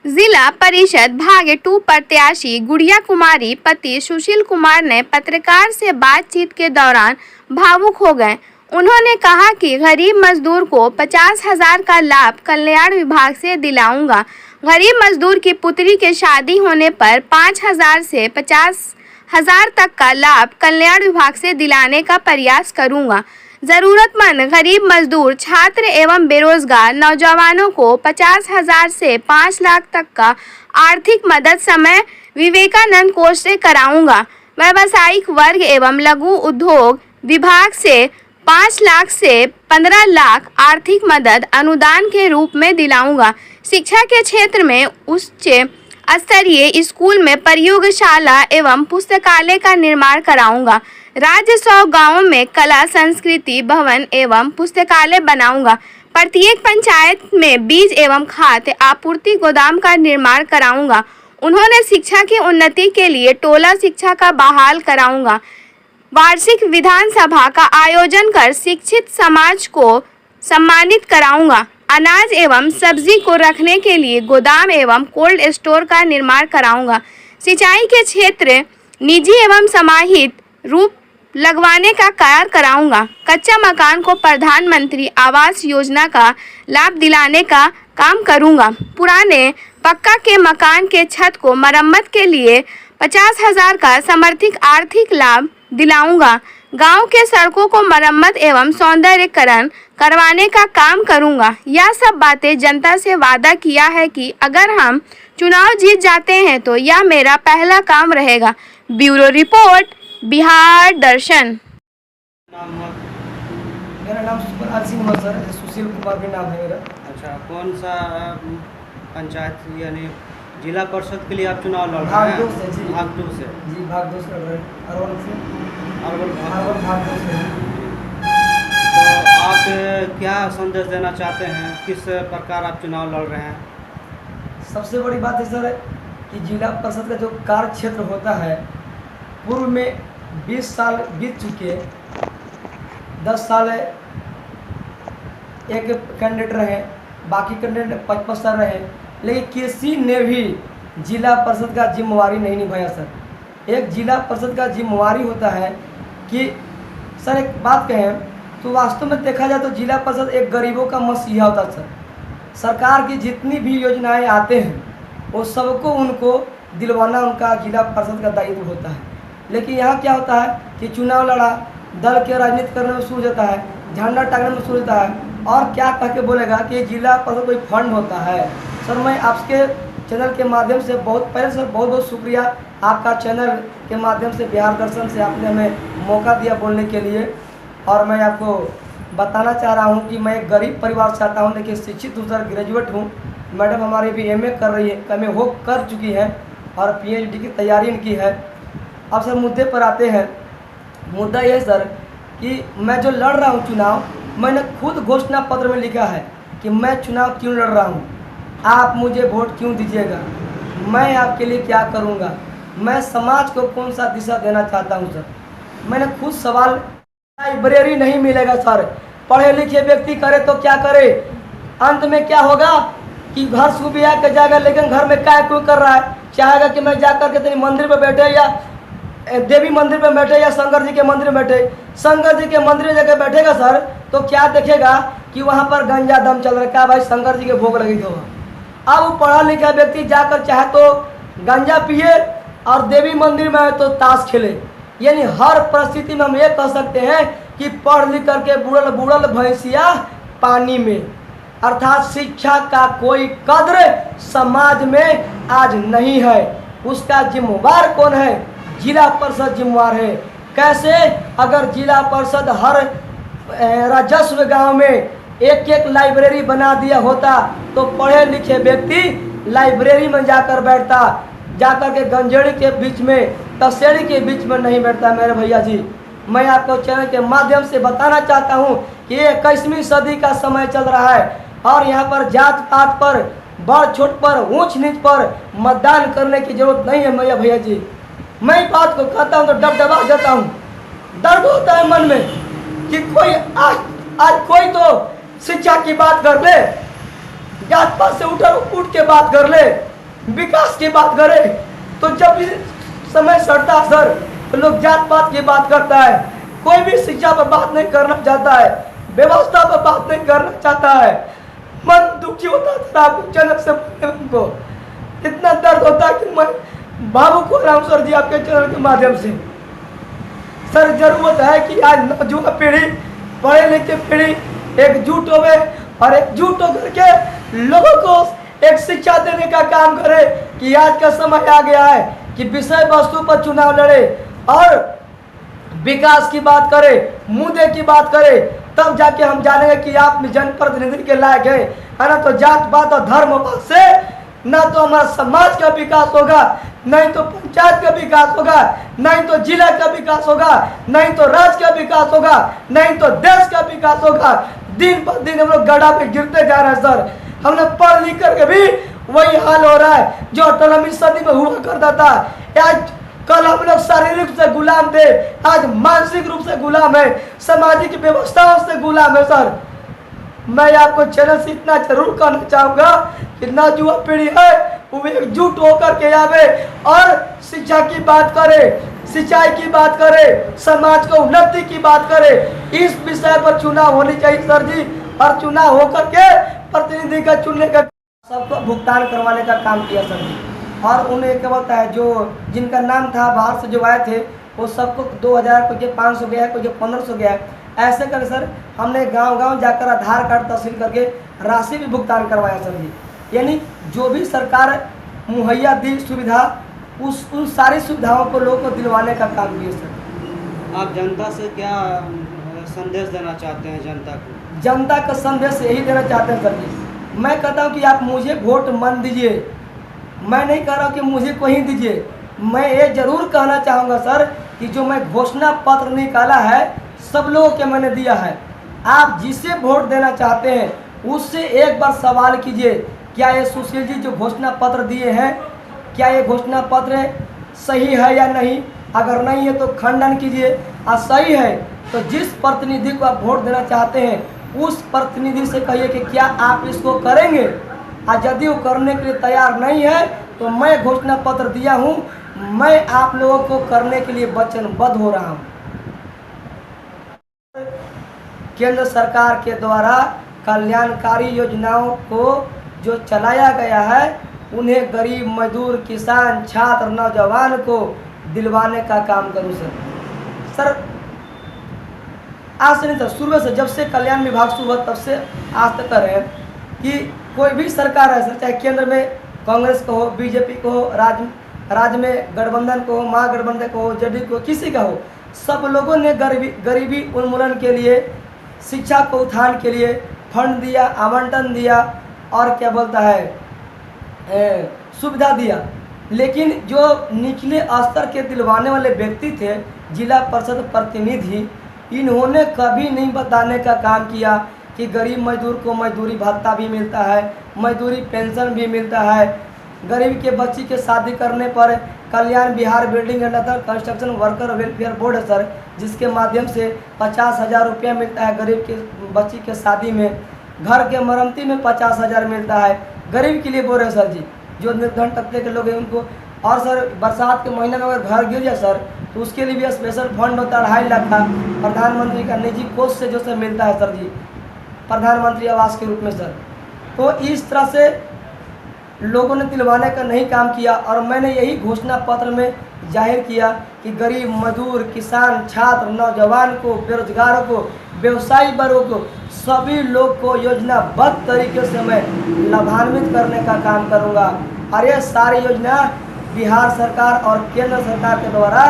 जिला परिषद भाग 2 प्रत्याशी गुड़िया कुमारी पति सुशील कुमार ने पत्रकार से बातचीत के दौरान भावुक हो गए। उन्होंने कहा कि गरीब मजदूर को 50,000 का लाभ कल्याण विभाग से दिलाऊंगा। गरीब मजदूर की पुत्री के शादी होने पर 5,000 से 50,000 तक का लाभ कल्याण विभाग से दिलाने का प्रयास करूंगा। जरूरतमंद गरीब मजदूर, छात्र एवं बेरोजगार नौजवानों को 50,000 से 5 लाख तक का आर्थिक मदद समय विवेकानंद कोष से कराऊंगा। व्यावसायिक वर्ग एवं लघु उद्योग विभाग से 5 लाख से 15 लाख आर्थिक मदद अनुदान के रूप में दिलाऊंगा। शिक्षा के क्षेत्र में उच्च स्तरीय स्कूल में प्रयोगशाला एवं पुस्तकालय का निर्माण कराऊंगा। राज्य 100 गाँवों में कला संस्कृति भवन एवं पुस्तकालय बनाऊंगा। प्रत्येक पंचायत में बीज एवं खाद्य आपूर्ति गोदाम का निर्माण कराऊंगा। उन्होंने शिक्षा की उन्नति के लिए टोला शिक्षा का बहाल कराऊंगा। वार्षिक विधानसभा का आयोजन कर शिक्षित समाज को सम्मानित कराऊंगा। अनाज एवं सब्जी को रखने के लिए गोदाम एवं कोल्ड स्टोर का निर्माण कराऊंगा। सिंचाई के क्षेत्र निजी एवं समाहित रूप लगवाने का कार्य कराऊंगा। कच्चा मकान को प्रधानमंत्री आवास योजना का लाभ दिलाने का काम करूंगा। पुराने पक्का के मकान के छत को मरम्मत के लिए 50,000 का समर्थित आर्थिक लाभ दिलाऊंगा। गांव के सड़कों को मरम्मत एवं सौंदर्यीकरण करवाने का काम करूंगा। यह सब बातें जनता से वादा किया है कि अगर हम चुनाव जीत जाते हैं तो यह मेरा पहला काम रहेगा। ब्यूरो रिपोर्ट, बिहार दर्शन। मेरा नाम सुपरहार सिंह सर, सुशील कुमार भी नाम है मेरा। अच्छा, कौन सा पंचायत यानी जिला परिषद के लिए आप चुनाव लड़ रहे हैं? भाग 2 से जी, भाग 2 से लड़ रहे हैं। अरवल भाग 2 से। तो आप क्या संदेश देना चाहते हैं? किस प्रकार आप चुनाव लड़ रहे हैं? सबसे बड़ी बात है सर कि जिला परिषद का जो कार्य क्षेत्र होता है, पूर्व में 20 साल बीत चुके, 10 साल एक कैंडिडेट रहे, बाकी कैंडिडेट 55 साल रहे, लेकिन किसी ने भी जिला परिषद का जिम्मेवारी नहीं निभाया सर। एक जिला परिषद का जिम्मेवारी होता है कि सर एक बात कहें तो वास्तव में देखा जाए तो जिला परिषद एक गरीबों का मसीहा होता है सर। सरकार की जितनी भी योजनाएं आते हैं वो सबको उनको दिलवाना उनका जिला परिषद का दायित्व होता है। लेकिन यहाँ क्या होता है कि चुनाव लड़ा, दल के राजनीति करने में शुरू होता है, झंडा टांगने में शुरू होता है और क्या कह के बोलेगा कि जिला परिषद कोई फंड होता है। सर मैं आपके चैनल के माध्यम से पहले सर बहुत बहुत शुक्रिया। आपका चैनल के माध्यम से बिहार दर्शन से आपने हमें मौका दिया बोलने के लिए। और मैं आपको बताना चाह रहा हूँ कि मैं एक गरीब परिवार से आता हूँ, लेकिन शिक्षित हूँ सर, ग्रेजुएट हूँ। मैडम हमारी भी MA कर रही है, MA हो कर चुकी है और PhD की तैयारी इनकी है। अब सर मुद्दे पर आते हैं। मुद्दा यह सर कि मैं जो लड़ रहा हूँ चुनाव, मैंने खुद घोषणा पत्र में लिखा है कि मैं चुनाव क्यों लड़ रहा हूँ, आप मुझे वोट क्यों दीजिएगा, मैं आपके लिए क्या करूँगा, मैं समाज को कौन सा दिशा देना चाहता हूँ सर। मैंने खुद सवाल, लाइब्रेरी नहीं मिलेगा सर, पढ़े लिखे व्यक्ति करे तो क्या करे, अंत में क्या होगा कि घर सुबिया के जाएगा, लेकिन घर में क्या कोई कर रहा है, चाहेगा कि मैं जाकर के तेरी मंदिर पर बैठे या देवी मंदिर में बैठे या शंकर जी के मंदिर में बैठे। शंकर जी के मंदिर में जाकर बैठेगा सर तो क्या देखेगा कि वहाँ पर गंजा दम चल रहा है, क्या भाई शंकर जी के भोग लगी तो। अब वो पढ़ा लिखा व्यक्ति जाकर चाहे तो गंजा पिए और देवी मंदिर में तो ताश खेले। यानी हर परिस्थिति में हम ये कह सकते हैं कि पढ़ लिख करके बुड़ल बुड़ल भैंसिया पानी में, अर्थात शिक्षा का कोई कद्र समाज में आज नहीं है। उसका जिम्मेवार कौन है? जिला परिषद जिम्मेवार है। कैसे? अगर जिला परिषद हर राजस्व गांव में एक एक लाइब्रेरी बना दिया होता तो पढ़े लिखे व्यक्ति लाइब्रेरी में जाकर बैठता, जाकर के गंजेड़ी के बीच में, तसेड़ी के बीच में नहीं बैठता। मेरे भैया जी, मैं आपको चैनल के माध्यम से बताना चाहता हूं कि 21वीं सदी का समय चल रहा है और यहाँ पर जात पात पर, बड़ छोट पर, ऊंच नीच पर मतदान करने की जरूरत नहीं है। मेरे भैया जी, मैं बात को कहता हूँ तो डबडबा जाता हूँ, दर्द होता है मन में कि कोई आज कोई तो शिक्षा की बात कर ले, जात पात से उठ के बात कर ले, विकास की बात करे तो जब भी समय सड़ता सर तो लोग जात पात की बात करता है, कोई भी शिक्षा पर बात नहीं करना चाहता है, व्यवस्था पर बात नहीं करना चाहता है। मन दुखी होता था आपको चैनल से उनको इतना दर्द होता है कि मैं भावुक हो रहा हूँ सर जी आपके चैनल के माध्यम से। सर जरूरत है कि आज नौजवान पीढ़ी, पढ़े लिखे पीढ़ी एकजुट होवे और एकजुट होकर के लोगों को एक शिक्षा देने का काम करे कि आज का समय आ गया है कि विषय वस्तु पर चुनाव लड़े और विकास की बात करे, मुद्दे की बात करे, तब जाके हम जानेंगे कि आप जनप्रतिनिधि के लायक है ना। तो जात पात और धर्म से ना तो हमारा समाज का विकास होगा, नहीं तो पंचायत का विकास होगा, नहीं तो जिला का विकास होगा, नहीं तो राज्य का विकास होगा, नहीं तो देश का विकास होगा। दिन पर दिन हम लोग गड्ढा पे गिरते जा रहे हैं सर। हमने पढ़ लिख करके भी वही हाल हो रहा है जो 18वीं सदी में हुआ करता था। आज कल हम लोग शारीरिक रूप से गुलाम थे, आज मानसिक रूप से गुलाम है, सामाजिक व्यवस्थाओं से गुलाम है सर। मैं आपको चैनल से इतना जरूर कहना चाहूँगा कि नौजवान पीढ़ी है वो एकजुट होकर के आवे और शिक्षा की बात करे, सिंचाई की बात करे, समाज को उन्नति की बात करे। इस विषय पर चुनाव होनी चाहिए सर जी, और चुनाव होकर के प्रतिनिधि का चुनने का सबको भुगतान करवाने का काम किया सर जी। और उन्हें क्या बोलता है जो जिनका नाम था बाहर से जो आए थे वो सबको 2000 को 500 गया, कोई 1500 गया, ऐसे कर सर हमने गांव-गांव जाकर आधार कार्ड तहसील करके राशि भी भुगतान करवाया सर जी। यानी जो भी सरकार मुहैया दी सुविधा उन सारी सुविधाओं को लोगों को दिलवाने का काम किया सर। आप जनता से क्या संदेश देना चाहते हैं जनता को? जनता का संदेश यही देना चाहते हैं सर जी, मैं कहता हूँ कि आप मुझे वोट मत दीजिए, मैं नहीं कह रहा हूँ कि मुझे कहीं दीजिए। मैं ये जरूर कहना चाहूँगा सर कि जो मैं घोषणा पत्र निकाला है सब लोगों के मैंने दिया है। आप जिसे वोट देना चाहते हैं उससे एक बार सवाल कीजिए, क्या ये सुशील जी जो घोषणा पत्र दिए हैं क्या ये घोषणा पत्र सही है या नहीं। अगर नहीं है तो खंडन कीजिए, और सही है तो जिस प्रतिनिधि को आप वोट देना चाहते हैं उस प्रतिनिधि से कहिए कि क्या आप इसको करेंगे, और यदि वो करने के लिए तैयार नहीं है तो मैं घोषणा पत्र दिया हूँ, मैं आप लोगों को करने के लिए वचनबद्ध हो रहा हूँ। केंद्र सरकार के द्वारा कल्याणकारी योजनाओं को जो चलाया गया है उन्हें गरीब मजदूर किसान छात्र नौजवान को दिलवाने का काम करूँ सर। आज से नहीं सर, शुरू से जब से कल्याण विभाग शुरू हुआ तब से आज तक कर रहे हैं कि कोई भी सरकार है सर, चाहे केंद्र में कांग्रेस को हो, बीजेपी को हो, राज्य में गठबंधन को हो, महागठबंधन को हो, जेडीयू को, किसी का हो, सब लोगों ने गरीबी उन्मूलन के लिए, शिक्षा को उत्थान के लिए फंड दिया, आवंटन दिया और क्या बोलता है सुविधा दिया। लेकिन जो निचले स्तर के दिलवाने वाले व्यक्ति थे, जिला परिषद प्रतिनिधि, इन्होंने कभी नहीं बताने का काम किया कि गरीब मजदूर को मजदूरी भत्ता भी मिलता है, मजदूरी पेंशन भी मिलता है। गरीब के बच्ची के शादी करने पर कल्याण Bihar building and other construction worker welfare board है सर, जिसके माध्यम से 50,000 रुपया मिलता है गरीब के बच्ची के शादी में। घर के मरम्मती में 50,000 मिलता है, गरीब के लिए बोल रहे सर जी, जो निर्धन तबके के लोग हैं उनको। और सर बरसात के महीने में अगर घर गिर जाए सर तो उसके लिए भी स्पेशल फंड होता है 2.5 लाख का, प्रधानमंत्री का निजी कोष से जो सर मिलता है सर जी, प्रधानमंत्री आवास के रूप में सर। तो इस तरह से लोगों ने दिलवाने का नहीं काम किया, और मैंने यही घोषणा पत्र में जाहिर किया कि गरीब मजदूर किसान छात्र नौजवान को, बेरोजगारों को, व्यवसायी वर्गों को, सभी लोग को योजनाबद्ध तरीके से मैं लाभान्वित करने का काम करूंगा। और ये सारी योजना बिहार सरकार और केंद्र सरकार के द्वारा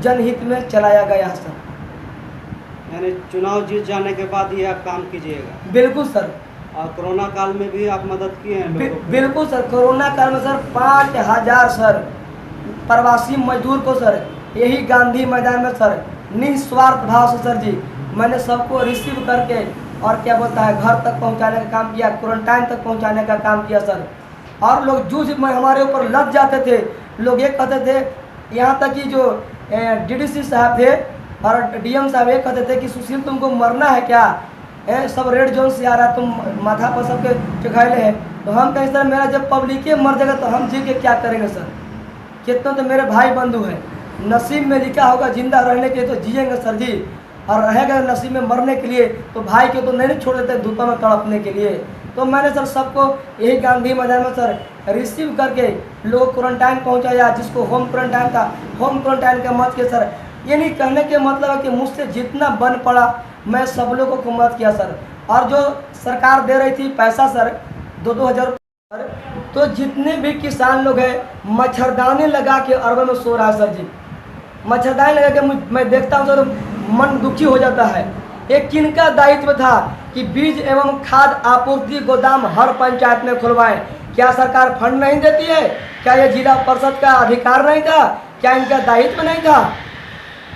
जनहित में चलाया गया है सर। यानी चुनाव जीत जाने के बाद ये आप काम कीजिएगा? बिल्कुल सर। और कोरोना काल में भी आप मदद किए हैं लोगों को? बिल्कुल सर, कोरोना काल में सर 5000 सर प्रवासी मजदूर को सर यही गांधी मैदान में सर निस्वार्थ भाव से सर जी मैंने सबको रिसीव करके और क्या बोलता है घर तक पहुंचाने का काम किया, क्वारंटाइन तक पहुंचाने का काम किया सर। और लोग जूझ में हमारे ऊपर लग जाते थे, लोग ये कहते थे, यहाँ तक कि जो डीडीसी साहब थे और डीएम साहब ये कहते थे कि सुशील तुमको मरना है क्या, सब रेड जोन से आ रहा है, तुम माथा पर सबके चढ़ाए हैं। तो हम कहें सर मेरा जब पब्लिक मर जाएगा तो हम जी के क्या करेंगे सर। कितने तो मेरे भाई बंधु हैं, नसीब में लिखा होगा जिंदा रहने के लिए तो जिएंगे सर जी, और रहेगा नसीब में मरने के लिए तो भाई के तो नहीं छोड़ देते धूप में तड़पने के लिए। तो मैंने सर सबको यही गांधी मैदान में सर रिसीव करके लोग क्वारंटाइन पहुंचाया, जिसको होम क्वारंटाइन था होम क्वारंटाइन का मत के सर। ये नहीं कहने के मतलब है कि मुझसे जितना बन पड़ा मैं सब लोगों को मत किया सर। और जो सरकार दे रही थी पैसा सर 2-2 हज़ार सर, तो जितने भी किसान लोग हैं मच्छरदानी लगा के अरबों में सो रहा है सर जी। मच्छरदानी लगा के मैं देखता हूँ सर मन दुखी हो जाता है। एक किनका दायित्व था कि बीज एवं खाद आपूर्ति गोदाम हर पंचायत में खुलवाएं। क्या सरकार फंड नहीं देती है? क्या ये जिला परिषद का अधिकार नहीं था? क्या इनका दायित्व नहीं था?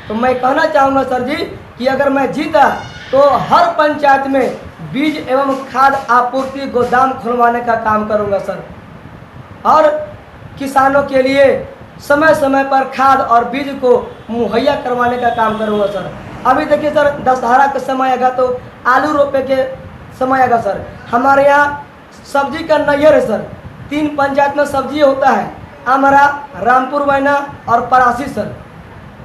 तो मैं कहना चाहूँगा सर जी कि अगर मैं जीता तो हर पंचायत में बीज एवं खाद आपूर्ति गोदाम खुलवाने का काम करूँगा सर, और किसानों के लिए समय समय पर खाद और बीज को मुहैया करवाने का काम करूँगा सर। अभी देखिए सर दशहरा का समय आएगा तो आलू रोपे के समय आएगा सर। हमारे यहाँ सब्जी का नैयर है सर, 3 पंचायत में सब्जी होता है, अमरा, रामपुर मैना और परासी सर।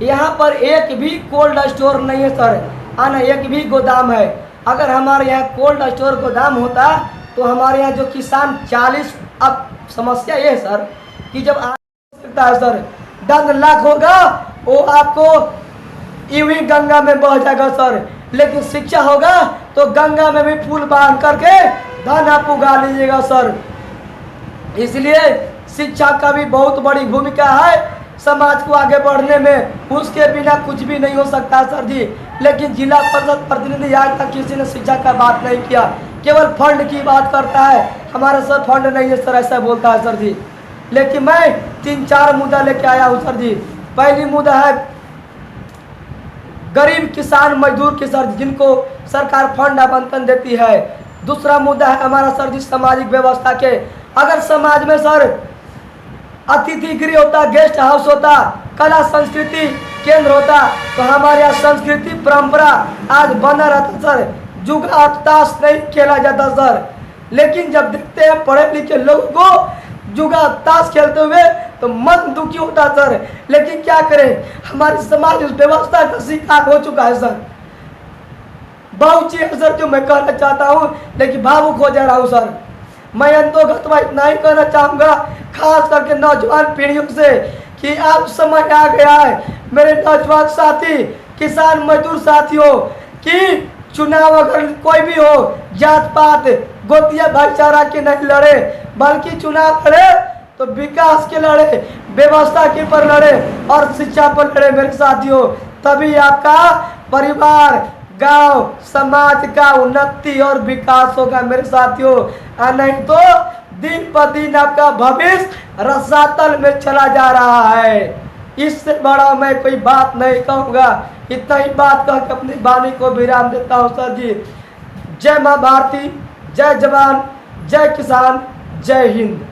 यहाँ पर एक भी कोल्ड स्टोर नहीं है सर, ना एक भी गोदाम है। अगर हमारे यहाँ कोल्ड स्टोर गोदाम होता तो हमारे यहाँ जो किसान 40, अब समस्या ये है सर कि जब आ सकता है सर 10 लाख होगा वो आपको यूं ही गंगा में बह जाएगा सर, लेकिन शिक्षा होगा तो गंगा में भी पुल बांध करके धन आप उगा लीजिएगा सर। इसलिए शिक्षा का भी बहुत बड़ी भूमिका है समाज को आगे बढ़ने में, उसके बिना कुछ भी नहीं हो सकता सर जी। लेकिन जिला परिषद प्रतिनिधि आज तक किसी ने शिक्षा का बात नहीं किया, केवल फंड की बात करता है। हमारे सर फंड नहीं है सर, ऐसा बोलता है सर जी। लेकिन मैं 3-4 मुद्दा लेके आया हूँ सर जी। पहली मुद्दा है गरीब किसान मजदूर के सर जिनको सरकार फंड आवंटन देती है। दूसरा मुद्दा है हमारा सर जी सामाजिक व्यवस्था के। अगर समाज में सर अतिथि गृह होता, गेस्ट हाउस होता, कला संस्कृति केंद्र होता तो हमारे यहाँ संस्कृति परंपरा आज बना रहता सर, जुगाड़ ताश नहीं खेला जाता सर। लेकिन जब देखते हैं पढ़े लिखे लोगों को जुगाड़ ताश खेलते हुए तो मन दुखी होता सर। लेकिन क्या करें, हमारी समाज उस व्यवस्था का शिकार हो चुका है सर। बहुत चीज सर जो मैं कहना चाहता हूँ, लेकिन भावुक हो जा रहा हूँ सर। मैं अंतोगत्वा इतना ही कहना चाहूँगा खास करके नौजवान पीढ़ियों से कि अब समय आ गया है मेरे नौजवान साथी, किसान मजदूर साथियों, कि चुनाव अगर कोई भी हो जात पात गोतिया भाईचारा के नहीं लड़े, बल्कि चुनाव लड़े तो विकास के लड़े, व्यवस्था के पर लड़े और शिक्षा पर लड़े मेरे साथियों। तभी आपका परिवार, गांव, समाज का उन्नति और विकास होगा मेरे साथियों। नहीं तो दिन पर दिन आपका भविष्य रसातल में चला जा रहा है। इससे बड़ा मैं कोई बात नहीं कहूँगा। इतना ही बात कह के अपनी वाणी को विराम देता हूँ सर जी। जय माँ भारती, जय जवान, जय किसान, जय हिंद।